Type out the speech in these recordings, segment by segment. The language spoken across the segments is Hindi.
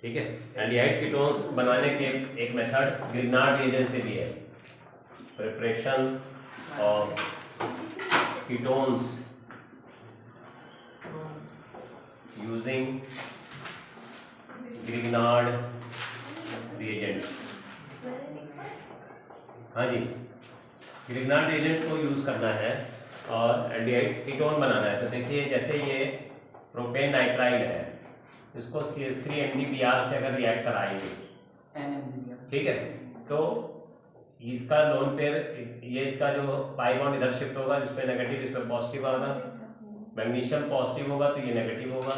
ठीक है। एल्डिहाइड कीटोन्स बनाने के एक मेथड ग्रिग्नार्ड रिएजेंट से भी है। Preparation of ketones using Grignard reagent. हाँ जी, ग्रिग्नार्ड रिएजेंट को यूज करना है और एल्डिहाइड कीटोन बनाना है। तो देखिए जैसे ये प्रोपेन नाइट्राइल है, इसको CH3 से अगर रिएक्ट कराएंगे, ठीक है, तो इसका लोन पेयर, ये इसका जो पाई बॉन्ड इधर शिफ्ट होगा, जिसपे नेगेटिव इस पर पॉजिटिव आएगा। मैग्नीशियम पॉजिटिव होगा तो ये नेगेटिव होगा,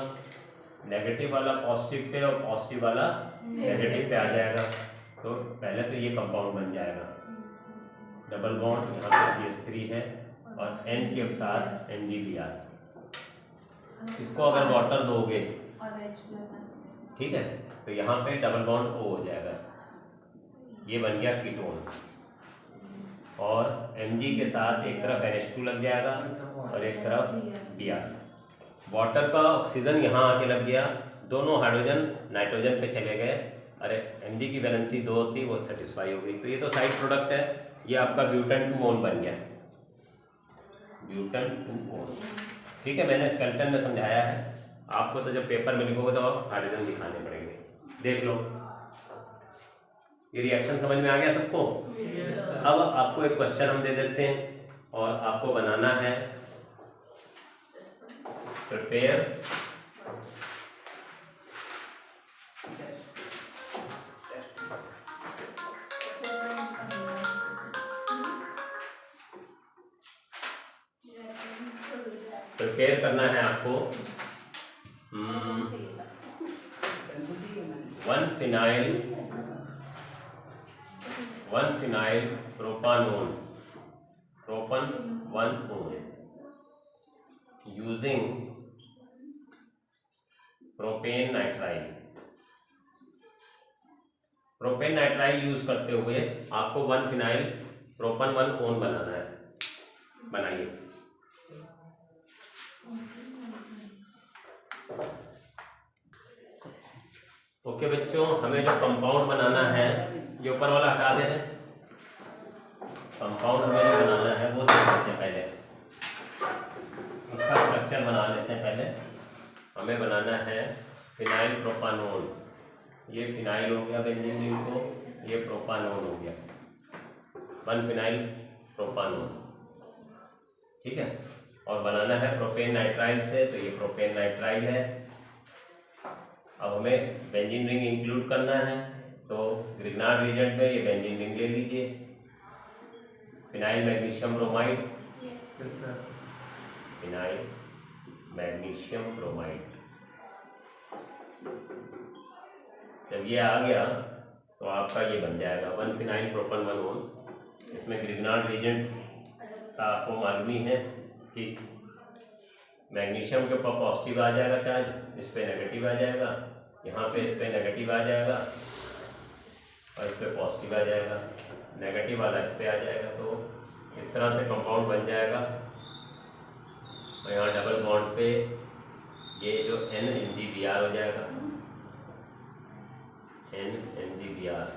नेगेटिव वाला पॉजिटिव पे और पॉजिटिव वाला नेगेटिव पे आ जाएगा। तो पहले तो ये कंपाउंड बन जाएगा, डबल बॉन्ड यहाँ पे CH3 है और N के साथ NGBr। इसको अगर वाटर दोगे, ठीक है, तो यहाँ पे डबल बॉन्ड O हो जाएगा, ये बन गया कीटोन। और Mg के साथ एक तरफ NH2 लग जाएगा और एक तरफ Br। वाटर का ऑक्सीजन यहाँ आके लग गया, दोनों हाइड्रोजन नाइट्रोजन पे चले गए। अरे Mg की वैलेंसी 2 होती, वो सेटिस्फाई हो गई। तो ये तो साइड प्रोडक्ट है, ये आपका ब्यूटेन 2 मोन बन गया, ब्यूटेन 2 मोन। ठीक है, मैंने स्केलेटन में समझाया है, आपको तो जब पेपर में लिखोगे तो आप हाइड्रोजन दिखाने पड़ेंगे। देख लो, ये रिएक्शन समझ में आ गया सबको? अब आपको एक क्वेश्चन हम दे देते हैं और आपको बनाना है प्रिपेयर करना है आपको 1 phenyl propanone, propan 1 one using propane nitrile. Propane nitrile use करते हुए आपको 1 फिनाइल प्रोपन 1 ओन बनाना है। बनाइए। ओके बच्चों, हमें जो कंपाउंड बनाना है, ये ऊपर वाला हटा दें। कंपाउंड हमें जो बनाना है वो देख लेते हैं पहले, इसका स्ट्रक्चर बना लेते हैं पहले। हमें बनाना है फिनाइल प्रोपानोन, ये फिनाइल हो गया बेंजीन रिंग को, ये प्रोपानोन हो गया, 1 फिनाइल प्रोपानोन, ठीक है। और बनाना है प्रोपेन नाइट्राइल से, तो ये प्रोपेन नाइट्राइल है। अब हमें बेंजीन रिंग इंक्लूड करना है, तो ग्रिग्नार्ड रिएजेंट में ये बेंजीन रिंग ले लीजिए। Phenyl magnesium bromide, phenyl magnesium bromide. जब ये आ गया तो आपका ये बन जाएगा 1 फिनाइल प्रोपन 1 ओन। इसमें ग्रिग्नार्ड रिएजेंट का आपको मालूम ही है कि मैग्नीशियम के ऊपर पॉजिटिव आ जाएगा चार्ज, इस पे नेगेटिव आ जाएगा, यहाँ पे इस पे नेगेटिव आ जाएगा और इस पे पॉजिटिव आ जाएगा, नेगेटिव वाला इस पे आ जाएगा। तो इस तरह से कंपाउंड बन जाएगा। और यहाँ डबल बॉन्ड पे ये जो NMgBr हो जाएगा, NMgBr।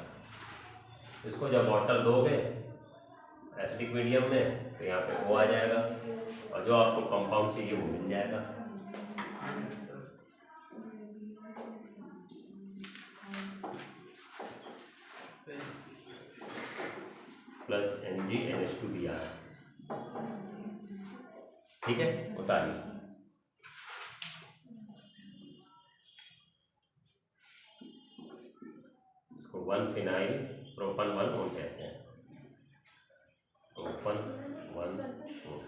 इसको जब वाटर दोगे एसिडिक मीडियम में, तो यहाँ पे O आ जाएगा और जो आपको कंपाउंड चाहिए वो मिल जाएगा। प्लस NgNH2Br, ठीक है। उतारिए। इसको 1 फिनाइल प्रोपन 1 ओन कहते हैं, प्रोपन 1 ओन।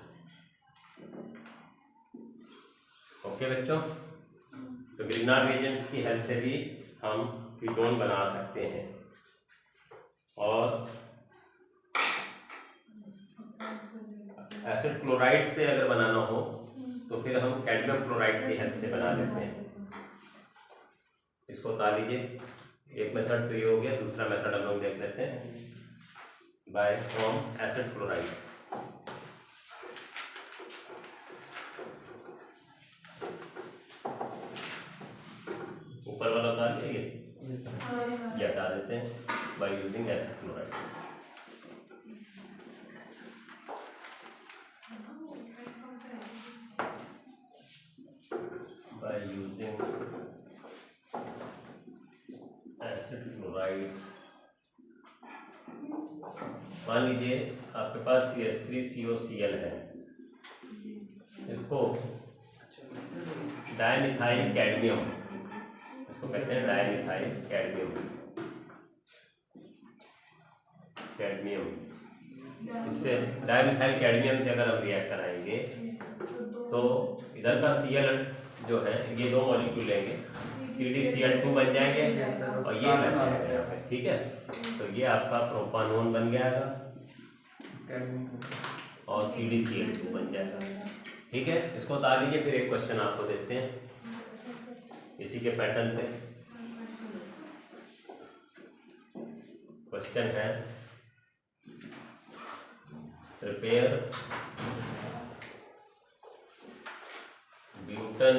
ओके बच्चों, तो ग्रिग्नार्ड रिएजेंट्स की हेल्प से भी हम कीटोन बना सकते हैं। और एसिड क्लोराइड से अगर बनाना हो तो फिर हम कैडमियम क्लोराइड की हेल्प से बना लेते हैं। इसको उतार लीजिए। एक मेथड तो ये हो गया, दूसरा मेथड हम लोग देख लेते हैं बाय फ्रॉम एसिड क्लोराइड्स। ऊपर वाला उतार लीजिए, ये हटा देते हैं by using acid chlorides. By using acid chlorides. मान लीजिए आपके पास CH3COCl है, इसको डायमिथाइल कैडमियम, इसको कहते हैं डायमिथाइल कैडमियम। इससे डायमिथाइल कैडमियम से अगर हम रिएक्ट कराएंगे तो इधर का Cl जो है ये दो मॉलिक्यूल लेंगे, CdCl2 बन जाएंगे और ये लग जाएगा यहाँ पे, ठीक है। तो ये आपका प्रोपानोन बन जाएगा और CdCl2 बन जाएगा, ठीक है। इसको उतार लीजिए। फिर एक क्वेश्चन आपको देते हैं इसी के पैटर्न पे। क्वेश्चन है prepare butan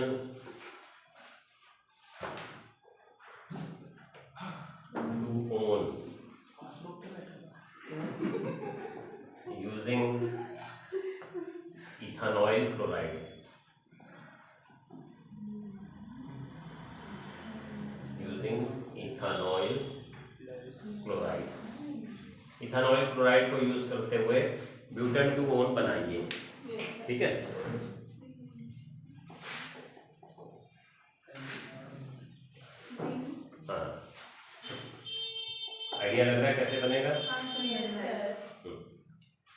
two one using ethanoyl chloride. Ethanoyl chloride को यूज करते हुए ब्यूटेन टू ओन बनाइए, ठीक है। हाँ, आइडिया लग रहा है कैसे बनेगा?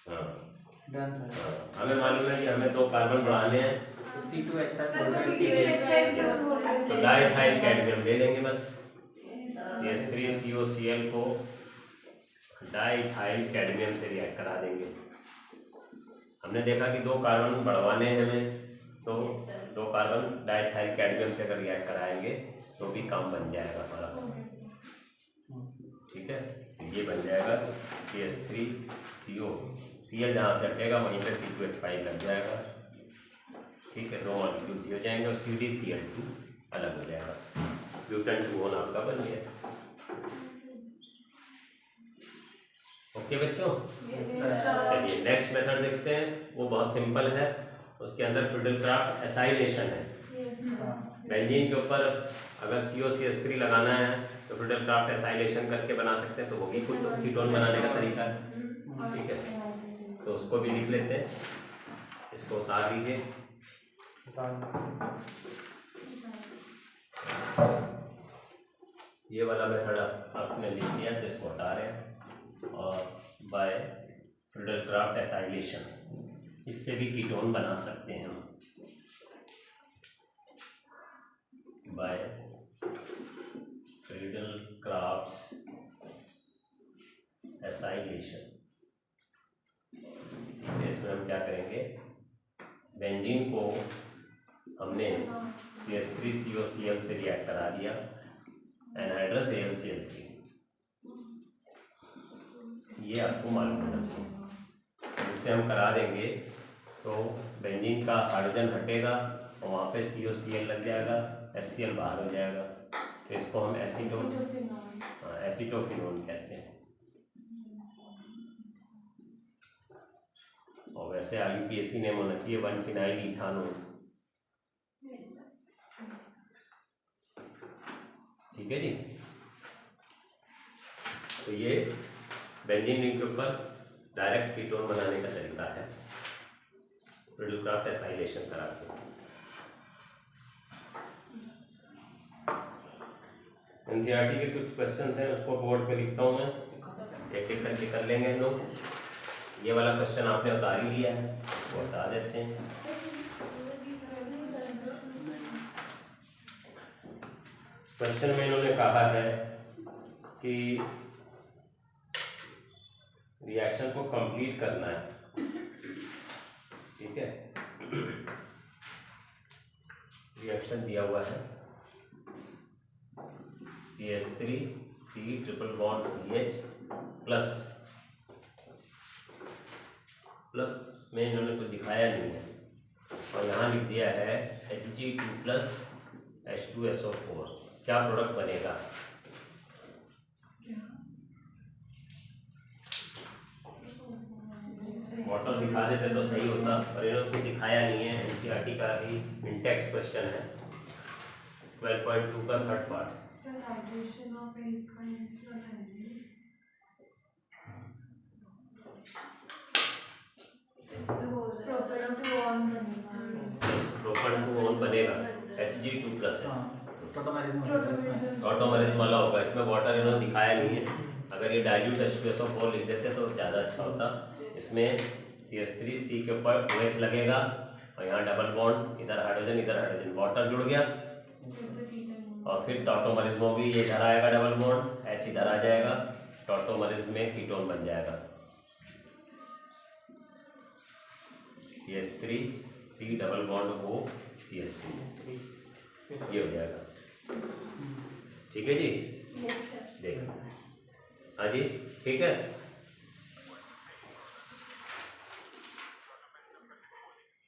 हाँ, हमें मालूम है कि हमें दो कार्बन बढ़ाने हैं, तो डाइथाइल कैडमियम ले लेंगे बस। CH3COCl को डाइथाइल कैडमियम से रिएक्ट करा देंगे। हमने देखा कि दो कार्बन बढ़वाने हैं हमें, तो दो कार्बन डाइथाइल कैडमियम से अगर रिएक्ट कराएंगे तो भी काम बन जाएगा हमारा, ठीक है। ये बन जाएगा CH3COCl, जहाँ से हटेगा वहीं पे C2H5 लग जाएगा, ठीक है। दो मॉलिक्यूल्स हो जाएंगे और CdCl2 अलग हो जाएगा। ब्यूटेन टू ओन आपका बन गया। ओके बच्चों, चलिए नेक्स्ट मेथड देखते हैं। वो बहुत सिंपल है, उसके अंदर फिडलक्राफ्ट एसाइलेशन है। बेंजीन के ऊपर अगर COCH3 लगाना है तो फिडलक्राफ्ट एसाइलेशन करके बना सकते हैं, तो वो भी कुछ कीटोन बनाने का तरीका है, ठीक है। तो उसको भी लिख लेते हैं, इसको उतार लीजिए। ये वाला मेथड आपने लिख लिया तो इसको हटा रहे हैं, और बाय फिडलक्राफ्ट एसाइलेशन इससे भी कीटोन बना सकते हैं हम। बाय फिडलक्राफ्ट एसाइलेशन, ठीक है। इसमें हम क्या करेंगे, बेंजीन को हमने CH3COCl से रिएक्ट करा दिया, एनहाइड्रस AlCl3, ये आपको मालूम होना चाहिए। इससे हम करा देंगे तो बेंजीन का हाइड्रोजन हटेगा और वहाँ पे COCl लग जाएगा, HCl बाहर हो जाएगा, तो इसको हम एसीटोफिनोन कहते हैं। और वैसे IUPAC नेम होना चाहिए 1-फिनाइल इथानोल, ठीक है जी। तो ये बेंजीन रिंग के ऊपर डायरेक्ट कीटोन बनाने का तरीका है, फिडलक्राफ्ट एसाइलेशन करा के। NCERT के कुछ क्वेश्चंस हैं, उसको बोर्ड पे लिखता हूँ मैं, एक एक करके कर लेंगे हम लोग। ये वाला क्वेश्चन आपने उतार ही लिया है, वो बता देते हैं। क्वेश्चन में इन्होंने कहा है कि रिएक्शन को कंप्लीट करना है, ठीक है। रिएक्शन दिया हुआ है CH3C triple bond CH plus में इन्होंने कुछ दिखाया नहीं है, और यहाँ लिख दिया है Hg2 + H2SO4। क्या प्रोडक्ट बनेगा, देते तो सही होता, पर इन्होंने दिखाया नहीं है। एनसीईआरटी का ही इंटेक्स क्वेश्चन है 12.2 का थर्ड पार्ट। प्रोपन टू ऑन बनेगा, Hg2+ है, ऑटोमेरिज्म वाला होगा। इसमें वाटर इन्होंने दिखाया नहीं है। अगर ये डाइल्यूट H2SO4 लिख देते तो ज़्यादा अच्छा होता। इसमें CH3 C के ऊपर OH लगेगा और यहाँ डबल बॉन्ड, इधर हाइड्रोजन, वाटर जुड़ गया और फिर टॉटोमरिज्म होगी। ये इधर आएगा डबल बॉन्ड, H इधर आ जाएगा, टॉटोमरिज्म में कीटोन बन जाएगा CH3 C double bond O CH3, ये हो जाएगा। ठीक है जी, देख हाँ जी, ठीक है।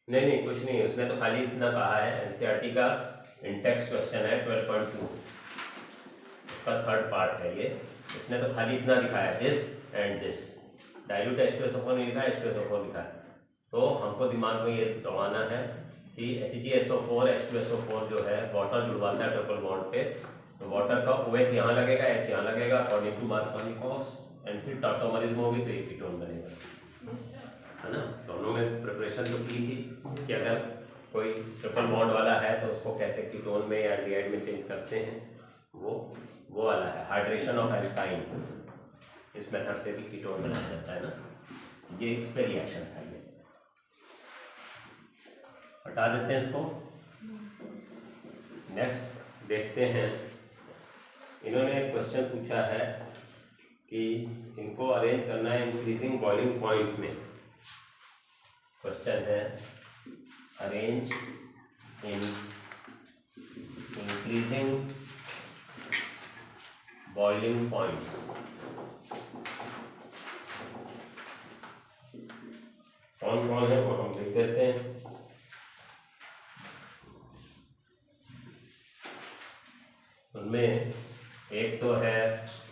नहीं कुछ नहीं, उसने तो खाली इतना कहा है। एनसीईआरटी का इंटेक्स क्वेश्चन है 12.2, उसका थर्ड पार्ट है ये। इसने तो खाली इतना दिखाया, this and this, dilute H2SO4 नहीं लिखा है, H2SO4 लिखा है। तो हमको दिमाग में ये दबाना है कि HgSO4 H2SO4 जो है वाटर जुड़वाता है ट्रिपल बॉन्ड पे, तो वाटर का OH यहाँ लगेगा, H यहाँ लगेगा अकॉर्डिंग टू मार्कोनिकोव्स, एंड फिर टॉटोमरिज्म होगी तो एक कीटोन बनेगा, है ना। दोनों में प्रिपरेशन तो की थी कि अगर कोई ट्रिपल बॉन्ड वाला है तो उसको कैसे कीटोन में या एल्डिहाइड में चेंज करते हैं, वो वाला है हाइड्रेशन ऑफ एल्काइन। इस मेथड से भी कीटोन बनाया जाता है ना, ये इस पे रिएक्शन था। ये हटा देते हैं इसको। नेक्स्ट देखते हैं, इन्होंने एक क्वेश्चन पूछा है कि इनको अरेंज करना है इंक्रीजिंग बॉइलिंग पॉइंट्स में। क्वेश्चन है arrange in increasing boiling points. कौन कौन है वो हम देख देते हैं। उनमें एक तो है,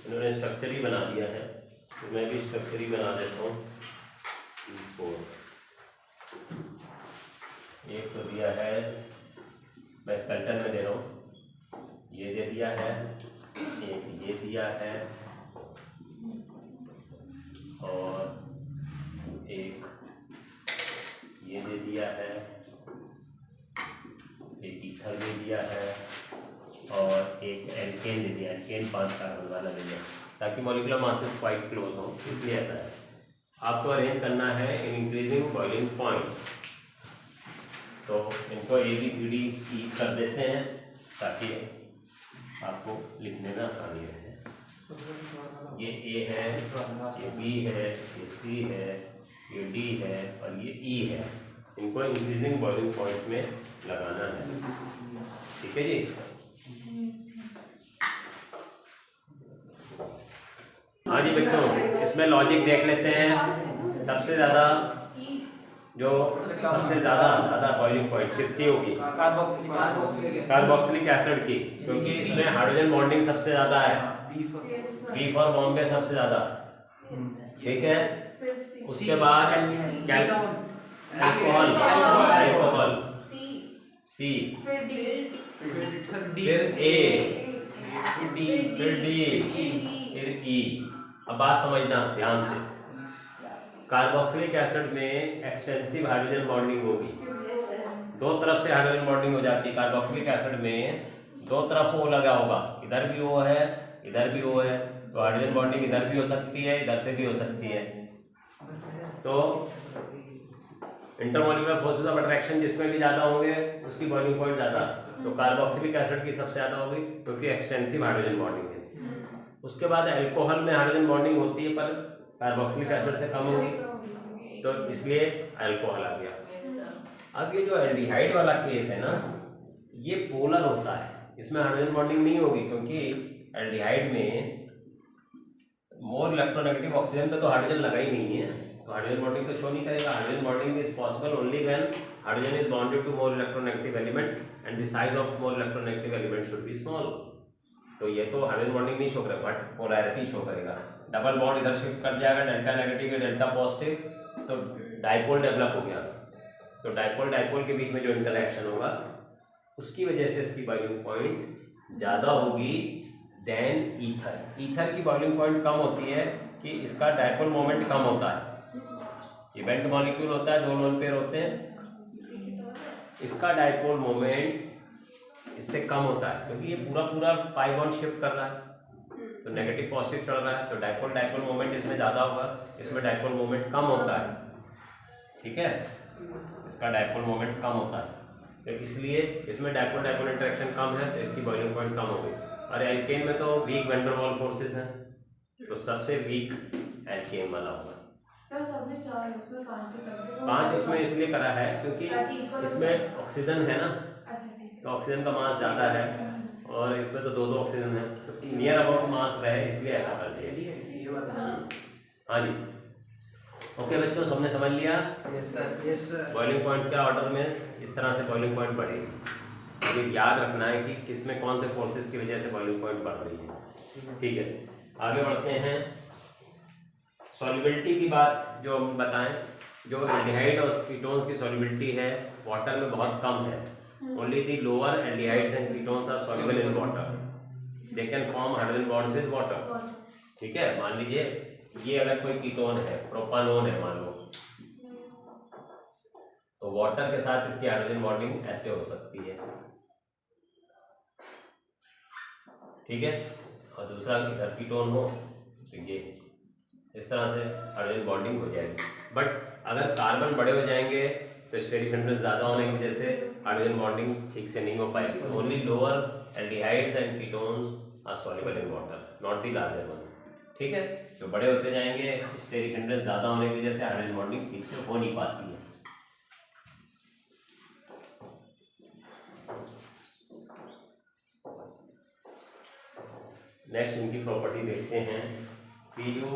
इन्होंने स्ट्रक्चर ही बना दिया है, तो मैं भी स्ट्रक्चर ही बना देता हूँ। एक तो दिया है, मैं स्केलेटन में दे रहा हूँ, ये दे दिया है, एक ये दिया है और एक ये दे दिया है, एक ईथर दे दिया है और एक एल्केन दे दिया। एल्केन 5 कार्बन वाला दे दिया ताकि मॉलिक्यूलर मासेस क्वाइट क्लोज हो, इसलिए ऐसा है। आपको अरेंज करना है इन इंक्रीजिंग बॉइलिंग पॉइंट्स, तो इनको ABCD कर देते हैं ताकि आपको लिखने में आसानी रहे। ये A है, ये B है, ये C है, ये D है और ये E है। इनको इंक्रीजिंग बॉइलिंग पॉइंट में लगाना है, ठीक है जी। हाँ जी बच्चों, इसमें लॉजिक देख लेते हैं। सबसे ज़्यादा बॉइलिंग पॉइंट किसकी होगी? कार्बोक्सिलिक एसिड की, क्योंकि इसमें हाइड्रोजन बॉन्डिंग सबसे ज़्यादा है। बी फॉर बॉम्बे सबसे ज़्यादा, ठीक है। उसके बाद अल्कोहल सी, फिर ए, फिर डी, फिर ई। अब बात समझना ध्यान से, कार्बोक्सिलिक एसिड में एक्सटेंसिव हाइड्रोजन बॉन्डिंग होगी, दो तरफ से हाइड्रोजन बॉन्डिंग हो जाती है। कार्बोक्सिलिक एसिड में दो तरफ O लगा होगा, इधर भी O है, इधर भी O है, तो हाइड्रोजन बॉन्डिंग इधर भी हो सकती है, इधर से भी हो सकती है। तो इंटरमॉलिक्यूलर फोर्सेस ऑफ अट्रैक्शन जिसमें भी ज़्यादा होंगे उसकी बॉइलिंग पॉइंट ज़्यादा, तो कार्बोक्सिलिक एसिड की सबसे ज़्यादा होगी क्योंकि एक्सटेंसिव हाइड्रोजन बॉन्डिंग है। उसके बाद अल्कोहल में हाइड्रोजन बॉन्डिंग होती है पर कार्बोक्सिलिक एसिड से कम होगी, तो इसलिए अल्कोहल आ गया। अब ये जो एल्डिहाइड वाला केस है ना, ये पोलर होता है, इसमें हाइड्रोजन बॉन्डिंग नहीं होगी क्योंकि एल्डिहाइड में मोर इलेक्ट्रोनेगेटिव ऑक्सीजन पे तो हाइड्रोजन लगा ही नहीं है, तो हाइड्रोजन बॉन्डिंग तो शो नहीं करेगा। Hydrogen bonding is possible only when hydrogen is bonded to more electronegative element and the size of more electronegative element should be small. तो ये तो हाइड्रोजन बॉन्डिंग नहीं शो करेगा बट पोलैरिटी शो करेगा। डबल बॉन्ड इधर शिफ्ट कर जाएगा, डेल्टा नेगेटिव या डेल्टा पॉजिटिव, तो डाइपोल डेवलप हो गया, तो डाइपोल डाइपोल के बीच में जो इंटरेक्शन होगा उसकी वजह से इसकी बॉइलिंग पॉइंट ज़्यादा होगी देन ईथर। ईथर की बॉइलिंग पॉइंट कम होती है कि इसका डाइपोल मोमेंट कम होता है, इवेंट मॉलिक्यूल होता है, 2 लोन पेयर होते हैं, इसका डाइपोल मोमेंट इससे कम होता है क्योंकि ये पूरा पूरा पाई बॉन्ड शिफ्ट कर रहा है, तो नेगेटिव पॉजिटिव चल रहा है, तो डाइपोल डाइपोल मोमेंट इसमें ज़्यादा होगा, इसमें डाइपोल मोमेंट कम होता है। ठीक है, इसका डाइपोल मोमेंट कम होता है, तो इसलिए इसमें डाइपोल डाइपोल इंटरेक्शन कम है, तो इसकी बॉइलिंग पॉइंट कम हो गई। और एल्केन में तो weak van der Waals forces हैं, तो सबसे वीक एल्केन वाला होगा। सर सबने 4 उसमें 5 कर दिए। 5 उसमें इसलिए करा है क्योंकि इसमें ऑक्सीजन है ना, तो ऑक्सीजन का मास ज़्यादा है और इसमें तो 2 ऑक्सीजन है, तो नियर अबाउट मास रहे इसलिए ऐसा कर दिया। हाँ जी, ओके बच्चों, सबने समझ लिया? Yes sir. बॉइलिंग पॉइंट्स के ऑर्डर में इस तरह से बॉइलिंग पॉइंट बढ़ेगी, ये याद रखना है कि किसमें कौन से फोर्सेस की वजह से बॉइलिंग पॉइंट बढ़ रही है। ठीक है, आगे बढ़ते हैं। सॉल्युबिलिटी की बात जो हम बताएं, जो एल्डिहाइड और कीटोन्स की सॉल्युबिलिटी है वाटर में बहुत कम है। Only the lower aldehydes and ketones are soluble in water, they can form hydrogen bonds with water. ठीक है, मान लीजिए ये अगर कोई कीटोन है, प्रोपानोन है मान लो, तो वाटर के साथ इसकी हाइड्रोजन बॉन्डिंग ऐसे हो सकती है। ठीक है, और दूसरा अगर कीटोन हो तो ये इस तरह से हाइड्रोजन बॉन्डिंग हो जाएगी। बट अगर कार्बन बड़े हो जाएंगे तो स्टेरिक हिंड्रेंस ज़्यादा होने की वजह से हाइड्रोजन बॉन्डिंग ठीक से नहीं हो पाएगी। Only lower aldehydes and ketones are soluble in water, not the larger one. ठीक है, जो बड़े होते जाएंगे स्टेरिक हिंड्रेंस ज़्यादा होने की वजह से हाइड्रोजन बॉन्डिंग ठीक से हो नहीं पाती है। नेक्स्ट इनकी प्रॉपर्टी देखते हैं कि जो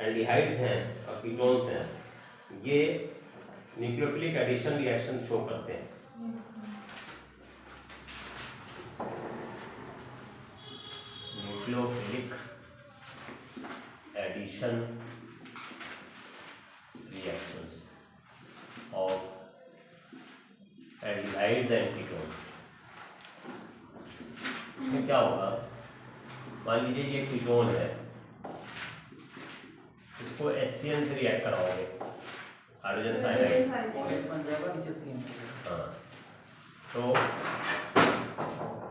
एल्डिहाइड्स हैं और कीटोन्स हैं ये न्यूक्लियोफिलिक एडिशन रिएक्शन शो करते हैं। Nucleophilic addition reactions of aldehydes and ketones. इसमें क्या होगा, मान लीजिए ये कीटोन है, इसको HCN से रिएक्ट कराओगे, हाइड्रोजन साइनाइड। हाँ, तो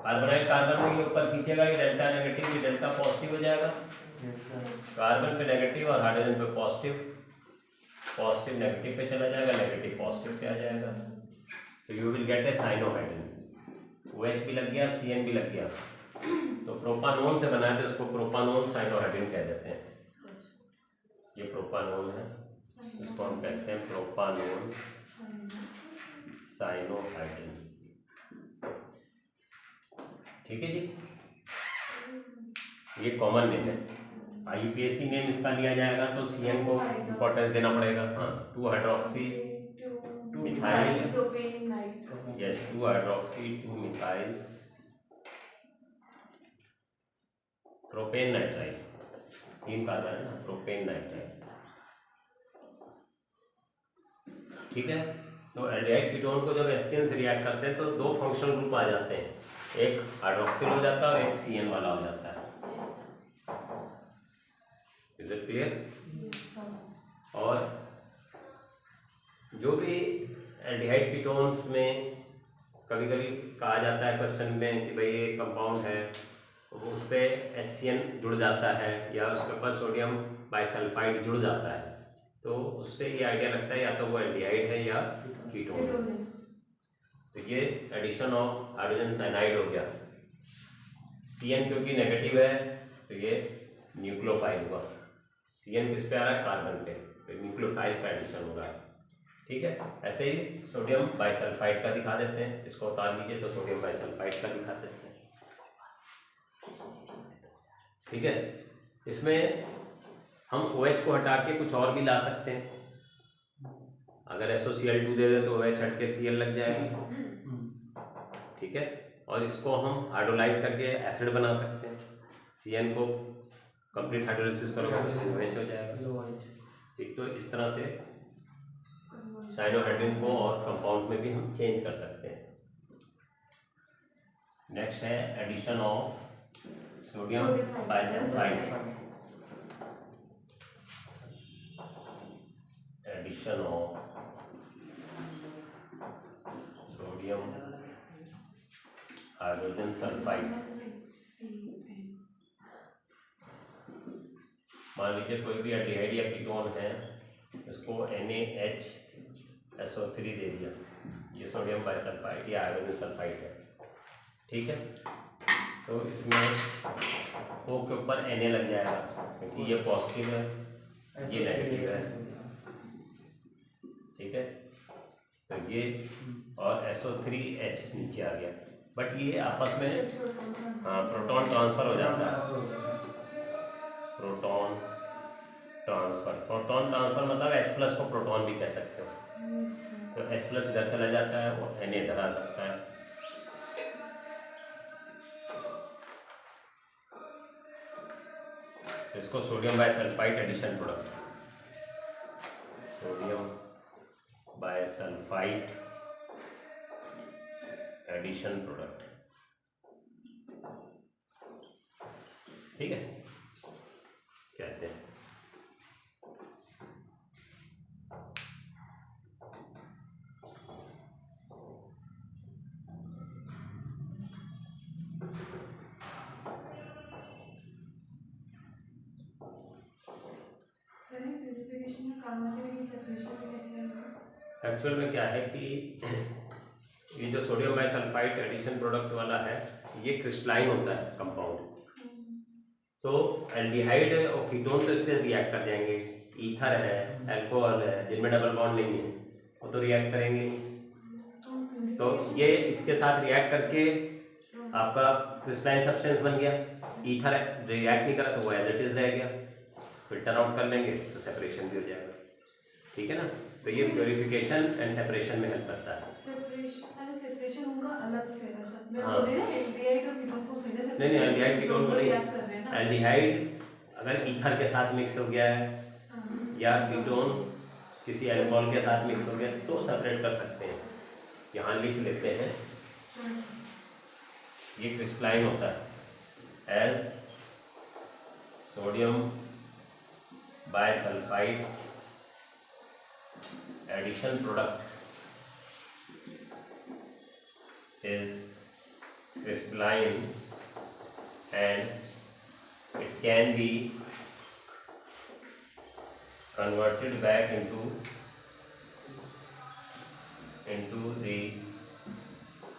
कार्बोनाइड कार्बन के ऊपर खींचेगा, ये डेल्टा नेगेटिव, ये डेल्टा पॉजिटिव हो जाएगा। कार्बन पे नेगेटिव और हाइड्रोजन पे पॉजिटिव, पॉजिटिव नेगेटिव पे चला जाएगा, नेगेटिव पॉजिटिव पे आ जाएगा, तो you will get a cyanohydrin. OH भी लग गया, CN भी लग गया, तो प्रोपानोन से बना है तो इसको प्रोपानोन साइनोहाइड्रोजन कह देते हैं। ये प्रोपानोन है, इसको हम कहते हैं प्रोपानोन साइनोहाइड्रोजन। ठीक है जी, ये कॉमन नेम है। IUPAC नेम इसका लिया जाएगा तो CN को इंपॉर्टेंस देना पड़ेगा। हाँ, 2 hydroxy methyl, yes 2 hydroxy 2 methyl propane nitrile, 3 carbon है ना, प्रोपेन नाइट्राइल। ठीक है, तो एल्डिहाइड कीटोन को जब HCN से रिएक्ट करते हैं तो 2 फंक्शनल ग्रुप आ जाते हैं, एक हाइड्रोक्सिल हो जाता है और एक CN वाला हो जाता है। Is it clear? और जो भी एल्डिहाइड कीटोन्स में कभी कभी कहा जाता है क्वेश्चन में कि भाई ये कंपाउंड है, उस पर HCN जुड़ जाता है या उसके ऊपर सोडियम बाइसल्फाइड जुड़ जाता है, तो उससे ये आइडिया लगता है या तो वो एल्डिहाइड है या कीटोन है। तो ये एडिशन ऑफ हाइड्रोजन साइनाइड हो गया। CN क्योंकि नेगेटिव है तो ये न्यूक्लियोफाइल हुआ। CN किस पे आ रहा है, कार्बन पे, तो न्यूक्लियोफाइल का एडिशन होगा। ठीक है, ऐसे ही सोडियम बाइसल्फाइड का दिखा देते हैं, इसको उतार लीजिए तो सोडियम बाइसल्फाइड का दिखा देते हैं। ठीक है, इसमें हम OH को हटा के कुछ और भी ला सकते हैं। अगर SOCl2 दे दें तो OH हट के Cl लग जाएगा। ठीक है, और इसको हम हाइड्रोलाइज करके एसिड बना सकते हैं। CN को कंप्लीट हाइड्रोलाइसिस करोगे तो COH हो जाएगा। ठीक, तो इस तरह से साइनोहाइड्रिन को और कंपाउंड्स में भी हम चेंज कर सकते हैं। नेक्स्ट है addition of sodium bisulphide. Addition of sodium hydrogen sulphide. मान लीजिए कोई भी एल्डिहाइड या कीटोन है, इसको NaHSO3 दे दिया, ये सोडियम बाइसल्फाइड या हाइड्रोजन सल्फाइड है, ठीक है। तो इसमें O के ऊपर Na लग जाएगा क्योंकि ये पॉजिटिव है, ये नेगेटिव है, ठीक है। तो ये और SO3H नीचे आ गया, बट ये आपस में प्रोटॉन ट्रांसफर हो जाता है। प्रोटॉन ट्रांसफर मतलब H+ को प्रोटॉन भी कह सकते हो। तो H+ इधर चला जाता है और Na इधर आ सकता है। तो इसको sodium bisulphide addition product, sodium bisulphide addition product, ठीक है, कहते हैं। प्यूरिफिकेशन में काम आने में सेपरेशन में कैसे होगा? एक्चुअल में क्या है कि ये जो सोडियम बाइसल्फाइड एडिशन प्रोडक्ट वाला है, ये क्रिस्टलाइन होता है कंपाउंड। तो एल्डिहाइड और कीटोन तो इसके रिएक्ट कर जाएंगे, ईथर है, अल्कोहल है, जिनमें डबल बॉन्ड नहीं है, वो तो रिएक्ट करेंगे। तो ये इसके साथ रिएक्ट करके आपका क्रिस्टलाइन सब्सटेंस बन गया। ईथर रिएक्ट नहीं करा तो वो एज इट इज रह गया, फिल्टर आउट कर लेंगे तो सेपरेशन भी हो जाएगा, ठीक है ना। तो ये प्योरिफिकेशन एंड सेपरेशन में हेल्प करता है। सेपरेशन होगा अलग से, ऐसा मैं हाँ। बोल रही ना एल्डिहाइड और कीटोन को फिर से नहीं एल्डिहाइड कीटोन को नहीं, रिएक्ट कर रहे हैं ना। एल्डिहाइड अगर ईथर के साथ मिक्स हो गया है या कीटोन किसी अल्कोहल के साथ मिक्स हो गया तो सेपरेट कर सकते हैं। यहाँ लिख लेते हैं, ये क्रिस्टलाइन होता है as sodium bisulphide addition product is crystalline and it can be converted back into the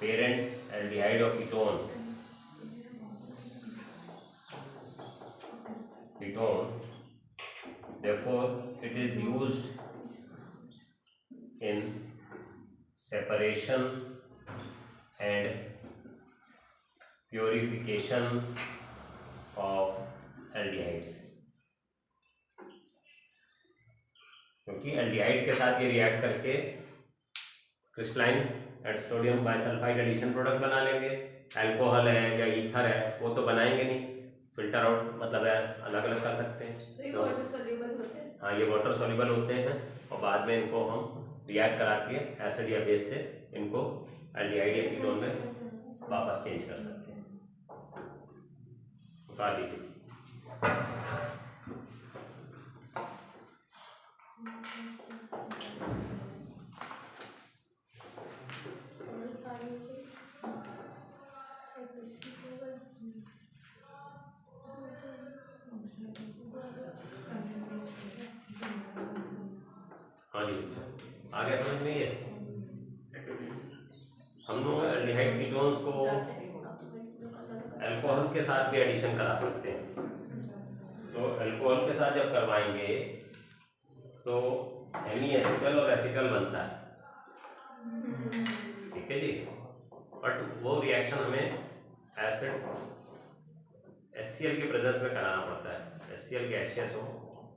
parent aldehyde of ketone, therefore it is used in separation and purification of aldehydes, क्योंकि एल्डिहाइड के साथ ये रिएक्ट करके crystalline and sodium bisulphide addition product बना लेंगे। अल्कोहल है या ईथर है वो तो बनाएंगे नहीं, फिल्टर आउट मतलब है अलग अलग कर सकते हैं। तो वाटर सॉल्युबल होते हैं। हाँ, ये वाटर सॉल्युबल होते हैं और बाद में इनको हम रिएक्ट करा के एसिड या बेस से इनको एल्डिहाइड या कीटोन में वापस चेंज कर सकते हैं। उतार लीजिए। हाँ जी, आगे समझ में ये हम लोग एल्डिहाइड कीटोन्स को अल्कोहल के साथ भी एडिशन करा सकते हैं। तो अल्कोहल के साथ जब करवाएंगे तो हेमीएसिटल और एसिटल बनता है, ठीक है जी। बट वो रिएक्शन हमें एसिड HCl के प्रेजेंस में कराना पड़ता है, HCl गैसियस हो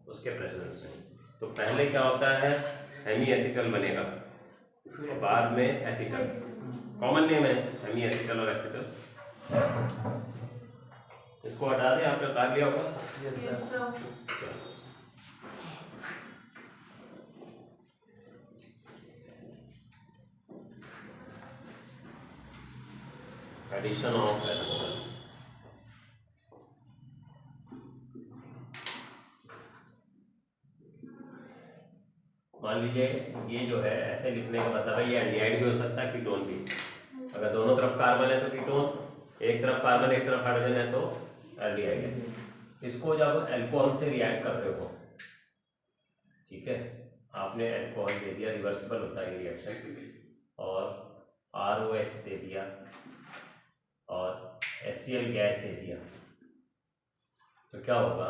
उसके प्रेजेंस में। तो पहले क्या होता है, हेमीएसिटल बनेगा और बाद में एसिटल, कॉमन नेम है हेमीएसिटल और एसिटल। इसको हटा दें, आपने उतार लिया होगा। Yes, sir. Addition of alcohol. मान लीजिए ये जो है ऐसे लिखने का मतलब है ये एल्डिहाइड भी हो सकता है, कीटोन भी। अगर दोनों तरफ कार्बन है तो कीटोन, एक तरफ कार्बन एक तरफ हाइड्रोजन है तो एल्डिहाइड है। इसको जब अल्कोहल से रिएक्ट कर रहे हो, ठीक है, आपने अल्कोहल दे दिया, रिवर्सिबल होता है ये रिएक्शन, और ROH दे दिया और HCl गैस दे दिया, तो क्या होगा,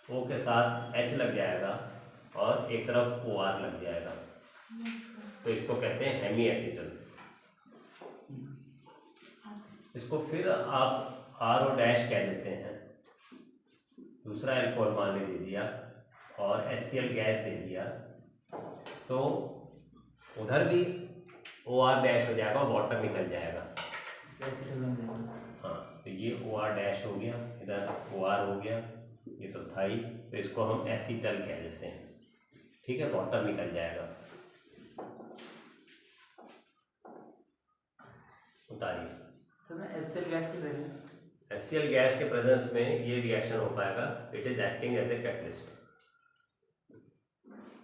O के साथ H लग जाएगा और एक तरफ OR लग जाएगा, तो इसको कहते हैं हेमी एसिटल। इसको फिर आप RO डैश कह देते हैं, दूसरा अल्कोहल मान दे दिया और HCl गैस दे दिया, तो उधर भी OR डैश हो जाएगा और वाटर निकल जाएगा। हाँ, तो ये OR डैश हो गया, इधर OR हो गया, ये तो था ही, तो इसको हम एसिटल कह देते हैं, ठीक है, वाटर निकल जाएगा। उतारिए। HCl गैस के प्रेजेंस में ये रिएक्शन हो पाएगा, it is acting as a catalyst,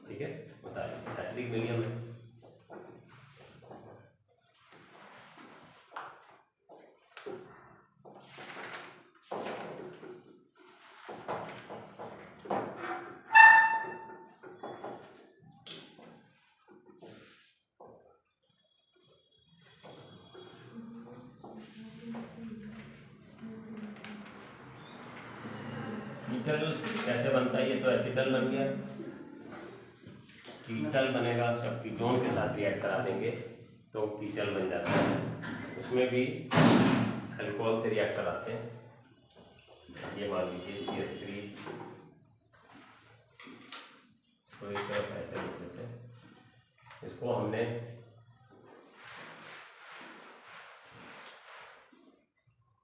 ठीक है। बताइए, एसिडिक मीडियम है, कीटल कैसे बनता है, ये तो एसिटल बन गया, कीटल बनेगा जब कीटोन के साथ रिएक्ट करा देंगे तो कीटल बन जाता है, उसमें भी अल्कोहल से रिएक्ट कराते हैं। ये मान लीजिए CH3, इसको एक तरफ ऐसे लिख देते हैं, इसको हमने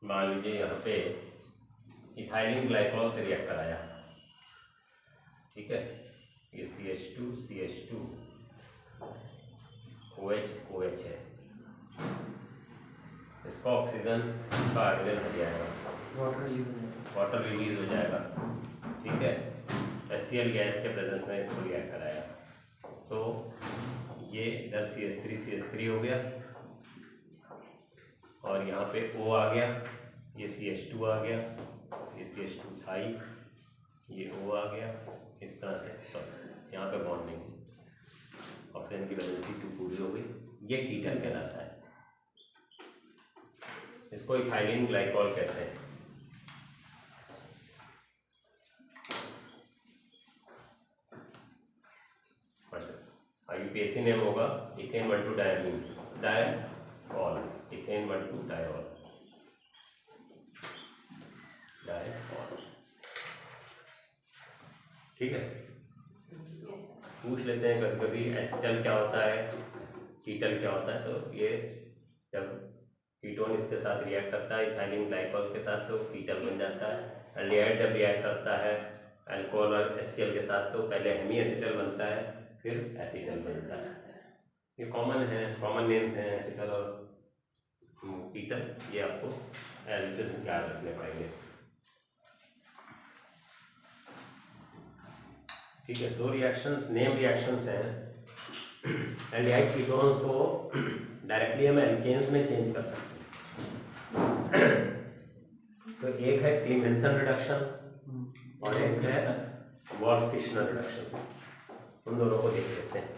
मान लीजिए यहाँ पे इथाइलिन ग्लाइकोल से रिएक्ट कराया, ठीक है, ये CH2 OH है, इसका ऑक्सीजन का हाइड्रोजन हट जाएगा, वाटर रिलीज हो जाएगा, ठीक है। HCl गैस के प्रेजेंस में इसको रिएक्ट कराया, तो ये इधर CH3 हो गया और यहाँ पे O आ गया, ये CH2 आ गया, ये CH2 था ही, ये O आ गया, इस तरह से सब यहाँ पे बॉन्ड नहीं, ऑक्सीजन की वैलेंसी 2 पूरी हो गई, ये कीटल कहलाता है, इसको इथाइलिन ग्लाइकोल कहते हैं। IUPAC नेम होगा इथेन 1,2 डायमीन डायऑल, इथेन 1,2 डायऑल, ठीक है। पूछ लेते हैं कभी कभी एसिटल क्या होता है, कीटल क्या होता है, तो ये जब कीटोन इसके साथ रिएक्ट करता है इथाइलिन ग्लाइकोल के साथ तो कीटल बन जाता है। एल्डिहाइड जब रिएक्ट करता है अल्कोहल और HCl के साथ तो पहले हेमी एसिटल बनता है, फिर एसिटल बनता है। ये कॉमन है, कॉमन नेम्स हैं एसिटल और कीटल, ये आपको एज इट इज याद रखने पड़ेंगे, ठीक है। दो रिएक्शंस, नेम रिएक्शंस हैं, एल्डिहाइड कीटोन्स को डायरेक्टली हम एल्केन्स में चेंज कर सकते हैं। तो एक है क्लीमेंसन रिडक्शन और एक है वॉल्फ-किश्नर रिडक्शन, उन दोनों को देख लेते हैं।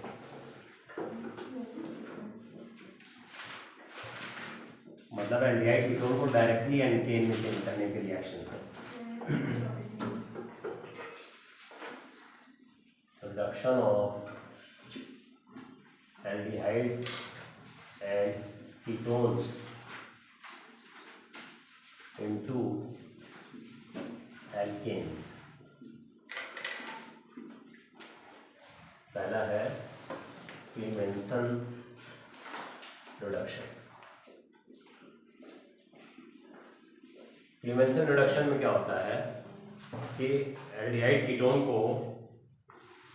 मतलब एल्डिहाइड कीटोन को डायरेक्टली एल्केन में चेंज करने के रिएक्शंस हैं। Reduction of aldehydes and ketones into alkanes। पहला है क्लीमेंसन रिडक्शन। क्लीमेंसन रिडक्शन में क्या होता है कि एल्डिहाइड कीटोन को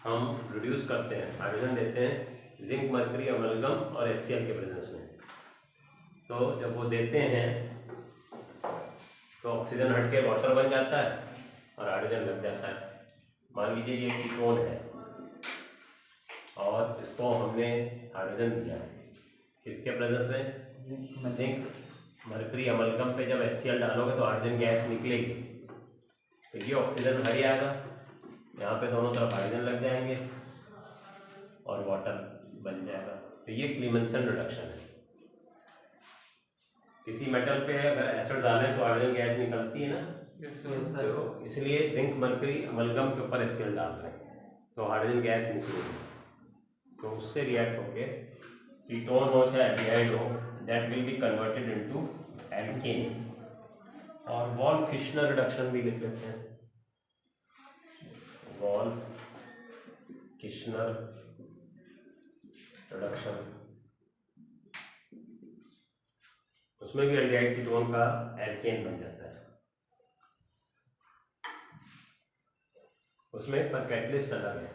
हम रिड्यूस करते हैं, हाइड्रोजन देते हैं जिंक मरकरी अमलगम और HCl के प्रेजेंस में, तो जब वो देते हैं तो ऑक्सीजन हट के वाटर बन जाता है और हाइड्रोजन लग जाता है। मान लीजिए ये कीटोन है और इसको हमने हाइड्रोजन दिया किसके प्रेजेंस में, जिंक मरकरी अमलगम पे जब HCl डालोगे तो हाइड्रोजन गैस निकलेगी, तो ये ऑक्सीजन हट जाएगा, यहाँ पे दोनों तरफ हाइड्रोजन लग जाएंगे और वाटर बन जाएगा। तो ये क्लीमेंसन रिडक्शन है। किसी मेटल पे अगर एसिड डालें तो हाइड्रोजन गैस निकलती है ना, तो इसलिए जिंक मरकरी अमलगम के ऊपर HCl डाल रहे हैं तो हाइड्रोजन गैस निकलेगी, तो उससे रिएक्ट होके कीटोन हो चाहे एल्डिहाइड हो, that will be converted into alkane. और वॉल्फ किश्नर रिडक्शन भी लिख लेते हैं, वॉल्फ किश्नर रिडक्शन, उसमें भी एल्डिहाइड कीटोन का एल्केन बन जाता है। उसमें पर कैटलिस्ट अलग है।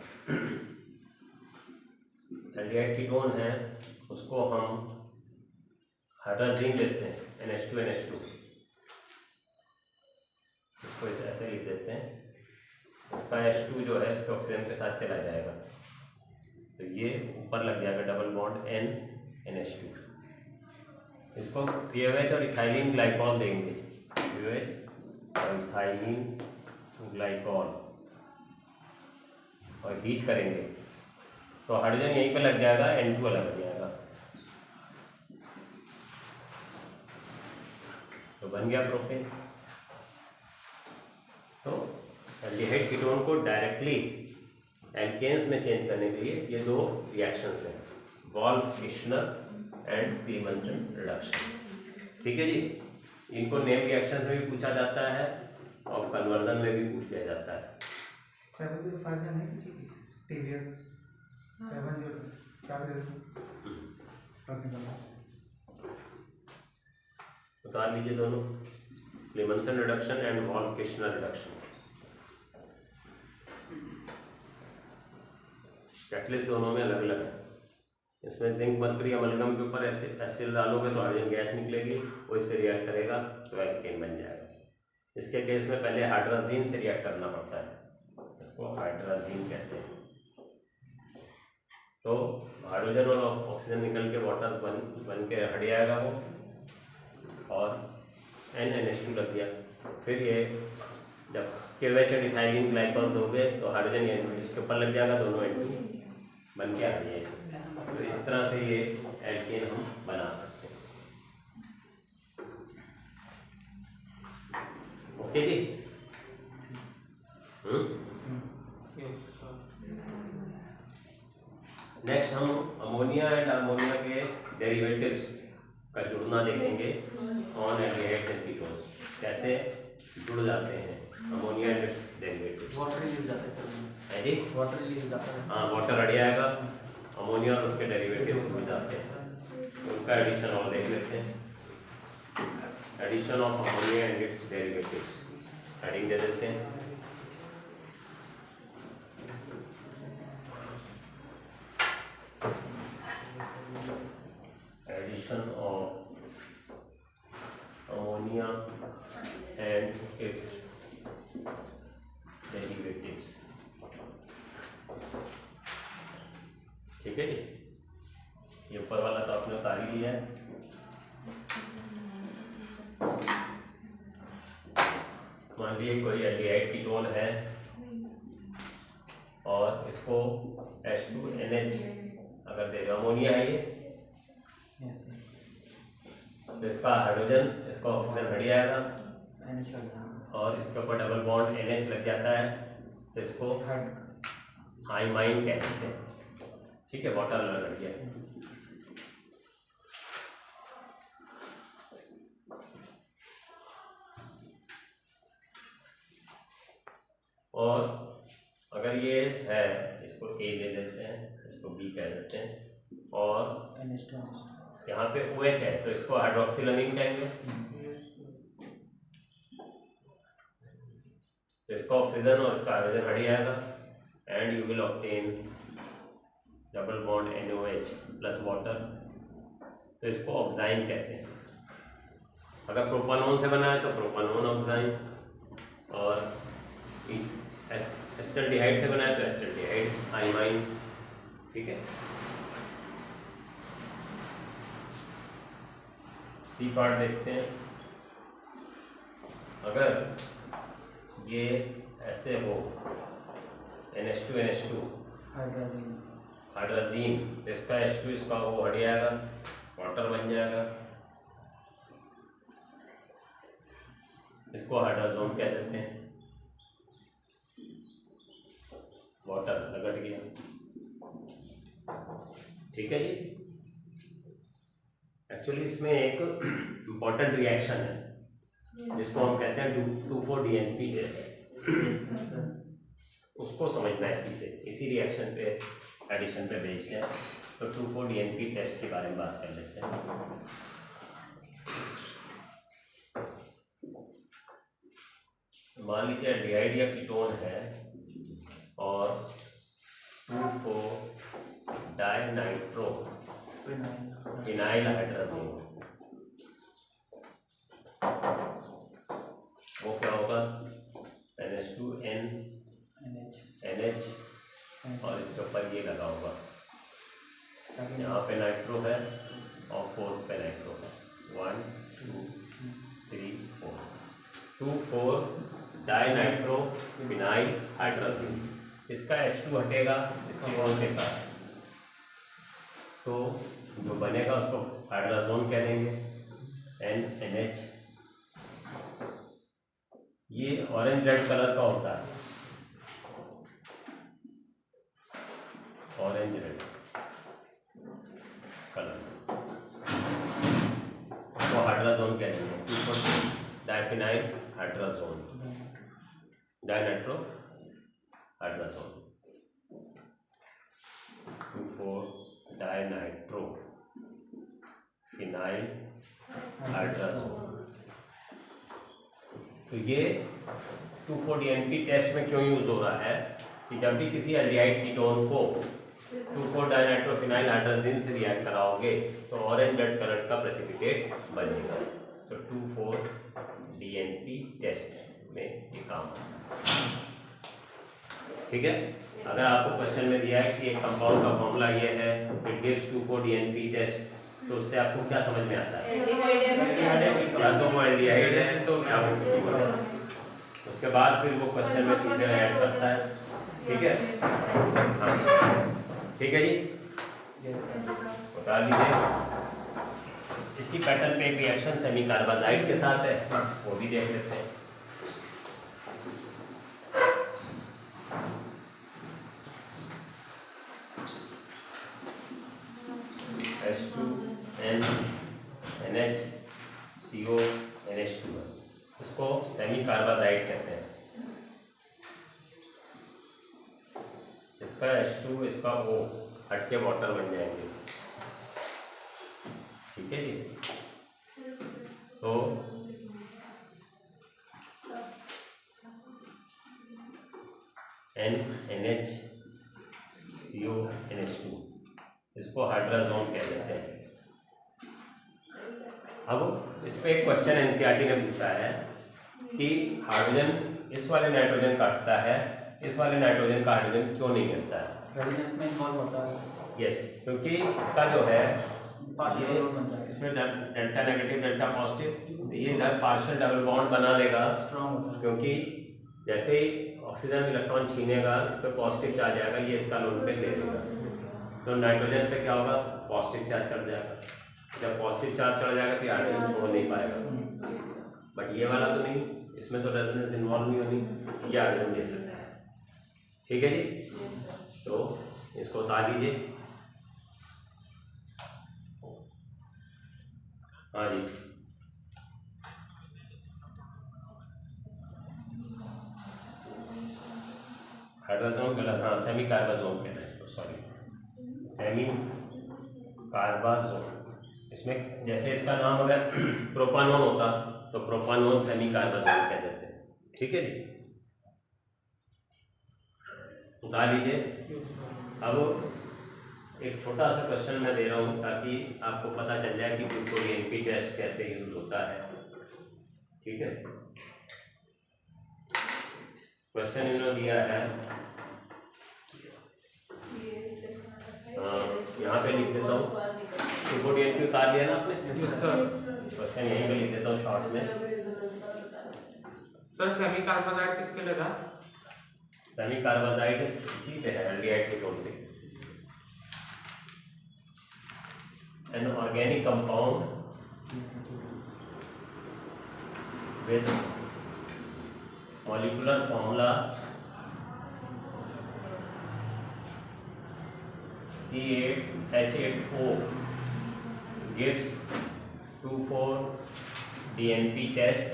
एल्डिहाइड कीटोन है उसको हम हाइड्रोजीन देते हैं NH2 इसको ऐसे लिख देते हैं, इसका H2 जो है इसके ऑक्सीजन के साथ चला जाएगा तो ये ऊपर लग जाएगा डबल बॉन्ड NH2। इसको POH और इथाइलिन ग्लाइकॉल देंगे, POH और इथाइलिन ग्लाइकॉल, और हीट करेंगे तो हाइड्रोजन यहीं पे लग जाएगा, N2 अलग हो जाएगा, तो बन गया प्रोपेन। तो एल्डिहाइड कीटोन को डायरेक्टली एल्केन्स में चेंज करने के लिए ये दो रिएक्शंस हैं, Wolff Kishner and Clemmensen reduction. ठीक है जी, इनको नेम रिएक्शन में भी पूछा जाता है और कन्वर्जन में भी पूछ लिया जाता है। 705 है किसी की TVS 704 बता लीजिए दोनों, Clemmensen reduction and Wolff Kishner reduction. Catalyst दोनों में अलग अलग है। इसमें जिंक मरकरी अमलगम के ऊपर एसिड डालोगे तो हाइड्रोजन गैस निकलेगी, वो इससे रिएक्ट करेगा तो एल्केन बन जाएगा। इसके केस में पहले हाइड्रोजीन से रिएक्ट करना पड़ता है, इसको हाइड्रोजीन कहते हैं। तो हाइड्रोजन और ऑक्सीजन निकल के वाटर बन के हट जाएगा वो, और NH2 लग गया। फिर ये जब KOH और इथाइलिन ग्लाइकॉल दोगे तो हाइड्रोजन इसके ऊपर लग जाएगा, दोनों N2 बन के आ जाएगा। तो इस तरह से ये एल्केन हम बना सकते हैं। ओके जी। नेक्स्ट हम अमोनिया एंड अमोनिया के डेरिवेटिव्स का जुड़ना देखेंगे ऑन एल्डिहाइड्स एंड कीटोन्स, कैसे जुड़ जाते हैं ammonia and its derivatives. Water release जाता है सर, है जी, वाटर रिलीज जाता है। हाँ, वाटर हट जाएगा, अमोनिया और उसके डेरिवेटिव्स जुड़ जाते हैं, उनका एडिशन और देख लेते हैं। Addition of ammonia and its derivatives, heading दे देते हैं। Addition of ammonia and its derivatives. ठीक है जी, ये ऊपर वाला तो आपने उतार ही लिया है। मान लीजिए कोई एल्डिहाइड कीटोन है और इसको H2NH अगर देगा, अमोनिया है ये, तो इसका हाइड्रोजन, इसका ऑक्सीजन हट जाएगा और इसके ऊपर डबल बॉन्ड NH लग जाता है, तो इसको आइमाइन कहते हैं। ठीक है, वाटर अलग हट गया। और अगर ये है, इसको A ले लेते हैं, इसको B कह देते हैं, और यहाँ पे OH है तो इसको हाइड्रोक्सिल कहेंगे, तो इसका ऑक्सीजन और इसका हाइड्रोजन हट जाएगा and you will obtain double bond NOH plus water, तो इसको ऑक्साइन कहते हैं। अगर प्रोपानोन से बना है तो प्रोपानोन ऑक्साइन, और एस्टल्डिहाइड से बना है तो एस्टल्डिहाइड आइमाइन। ठीक है, सी पार्ट देखते हैं। अगर ये ऐसे हो NH2 हाइड्रोजीन, तो इसका H2 इसका वो हट जाएगा, वाटर बन जाएगा, इसको हाइड्रोजोन कह देते हैं। वाटर लगट गया। ठीक है जी। एक्चुअली इसमें एक इम्पॉर्टेंट रिएक्शन है जिसको हम कहते हैं 2,4-DNP टेस्ट। उसको समझना है इसी रिएक्शन पे एडिशन पे बेस्ड है। तो 2,4-DNP टेस्ट के बारे में बात कर लेते हैं। मान लीजिए एल्डिहाइड या कीटोन है और 2,4-डाइनाइट्रो फिनाइल हाइड्रोजीन, वो क्या होगा, NH2N NH, और इसके ऊपर ये लगा होगा, यहाँ पे नाइट्रो है और 4 पे नाइट्रो है। 1 2 3 4 2,4-डाइनाइट्रो फिनाइल हाइड्रोजीन। इसका H2 हटेगा इसकी बॉन्ड के साथ, तो जो बनेगा उसको हाइड्रोजोन कह देंगे, NH। ये ऑरेंज रेड कलर का होता है, ऑरेंज रेड कलर, उसको हाइड्रोजोन कह देंगे। 2,4-डाइफिनाइल हाइड्रोजोन, डाइनाइट्रो हाइड्रोजोन, 2,4-डाइनाइट्रो फिनाइल हाइड्रोजोन। तो ये 2,4-DNP टेस्ट में क्यों यूज हो रहा है कि जब भी किसी एल्डिहाइड कीटोन को 2,4-डाइनाइट्रो फिनाइल हाइड्रोजीन से रिएक्ट कराओगे तो ऑरेंज रेड कलर का प्रेसिपिटेट बनेगा। तो 2,4-DNP टेस्ट में ये काम होता है। ठीक है, अगर आपको क्वेश्चन में दिया है कि एक कंपाउंड का फॉर्मूला ये है, इट गिव्स 2,4-DNP टेस्ट, तो उससे आपको क्या समझ में आता है? या तो वो एल्डिहाइड है तो क्या वो, उसके बाद फिर वो क्वेश्चन में चीजें ऐड करता है। ठीक है, हाँ ठीक है जी, बता दीजिए। इसी पैटर्न पे एक रिएक्शन सेमी कार्बाजाइड के साथ है, वो भी देख लेते हैं। H2N NH CO NH2, इसको सेमी कार्बाजाइड कहते हैं। इसका H2 इसका O हट के वाटर बन जाएंगे। ठीक है जी, तो NH CO NH2, इसको हाइड्रोजोन कह देते हैं। अब इस पे एक क्वेश्चन एनसीईआरटी ने पूछा है कि हाइड्रोजन इस वाले नाइट्रोजन काटता है, इस वाले नाइट्रोजन का हाइड्रोजन क्यों नहीं मिलता है? रेडियस में इन्वॉल्व होता है। यस, क्योंकि इसका जो है ये इसमें डेल्टा नेगेटिव डेल्टा पॉजिटिव, ये इधर पार्शियल डबल बॉन्ड बना लेगा स्ट्रॉन्ग होता है, क्योंकि जैसे ही ऑक्सीजन इलेक्ट्रॉन छीनेगा इस पर पॉजिटिव चार्ज आएगा, ये इसका लोन पे ले लेगा, तो नाइट्रोजन पे क्या होगा, पॉजिटिव चार्ज चढ़ जाएगा। जब पॉजिटिव चार्ज चढ़ जाएगा तो हाइड्रोजन छोड़ नहीं पाएगा। बट ये वाला तो नहीं, इसमें तो रेजोनेंस इन्वॉल्व नहीं होनी, ये हाइड्रोजन दे सकता है। ठीक है जी, तो इसको उतार लीजिए। हाँ जी, हाइड्रोजन गलत, हाँ सेमी कार्बाजोन कहते हैं इसको, सॉरी सेमी कार्बाजोन। इसमें जैसे इसका नाम अगर प्रोपानोन होता तो प्रोपानोन सेमी कार्बाजोन कह देते हैं। ठीक है जी, उतार लीजिए। अब एक छोटा सा क्वेश्चन मैं दे रहा हूँ ताकि आपको पता चल जाए कि 2,4-DNP टेस्ट कैसे यूज होता है। ठीक है, क्वेश्चन इन्होंने दिया है, यहाँ पे लिख देता हूँ, DNP उतार लिया ना आपने? क्वेश्चन यहीं पे लिख देता हूँ शॉर्ट में। सर सेमी कार्बोनाइट किसके लिए था? सेमी कार्बाइड इसी पे है, एल्डिहाइड कीटोन पे। An organic compound with molecular formula C8H8O gives 2,4-DNP test.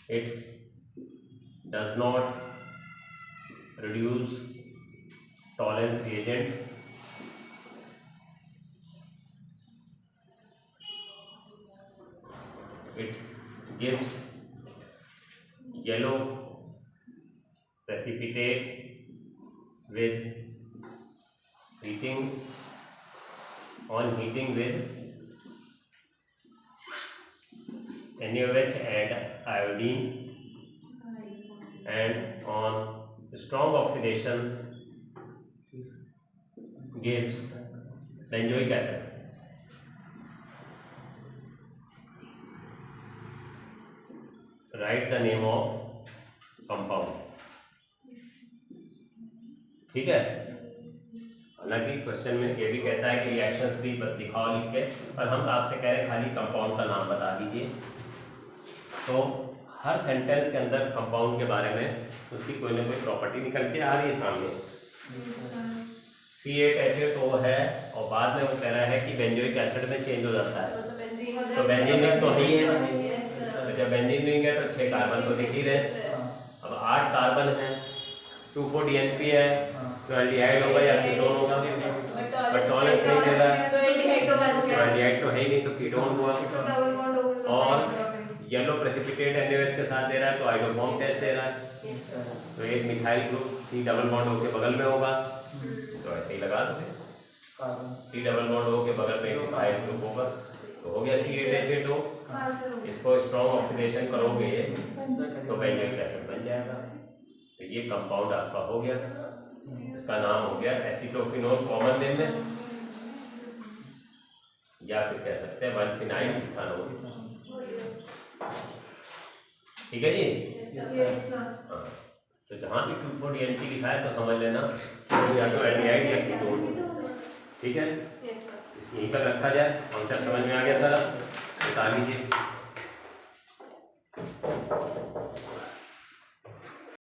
It does not reduce tolerance reagent. It gives yellow precipitate with heating with NaOH and iodine, and on strong oxidation gives benzoic acid. Write the name of compound. ठीक है, हालांकि क्वेश्चन में ये भी कहता है कि रिएक्शंस भी दिखाओ लिख के, पर हम आपसे कह रहे हैं खाली कंपाउंड का नाम बता दीजिए। तो हर सेंटेंस के अंदर कंपाउंड के बारे में उसकी कोई ना कोई प्रॉपर्टी निकल के आ रही है सामने। C8H8O है और बाद में वो कह रहा है कि बेंजोइक एसिड में चेंज हो जाता है, तो बेंजीन रिंग तो नहीं है, तो जब बेंजीन रिंग है तो 6 कार्बन तो दिख ही रहे। अब 8 कार्बन है, 2,4-DNP है, तो एल्डिहाइड होगा या कीटोन होगा, बट टॉलरेंस नहीं दे रहा है, तो एल्डिहाइड तो है ही नहीं, तो कीटोन हुआ। और येलो प्रेसिपिटेट NaOH के साथ दे रहा है, तो आइडोफॉर्म टेस्ट दे रहा है, तो एक methyl group C double bond हो के बगल में होगा, तो ऐसे ही लगा दोगे, C डबल बॉन्ड हो के बगल में एक मिथाइल ग्रुप होगा, तो हो गया C8H8O। इसको स्ट्रॉन्ग ऑक्सीडेशन करोगे तो बेंजोइक एसिड बन जाएगा। तो ये कंपाउंड आपका हो गया, इसका नाम हो गया एसिटोफिनोल कॉमन नेम में, या फिर कह सकते हैं 1-फिनाइल इथानोल। ठीक है जी? हाँ, तो जहाँ भी 2,4-DNP लिखा है तो समझ लेना तो या तो एल्डिहाइड या कीटोन। ठीक है, यहीं पर रखा जाए। कॉन्सेप्ट समझ में आ गया सर? बता लीजिए।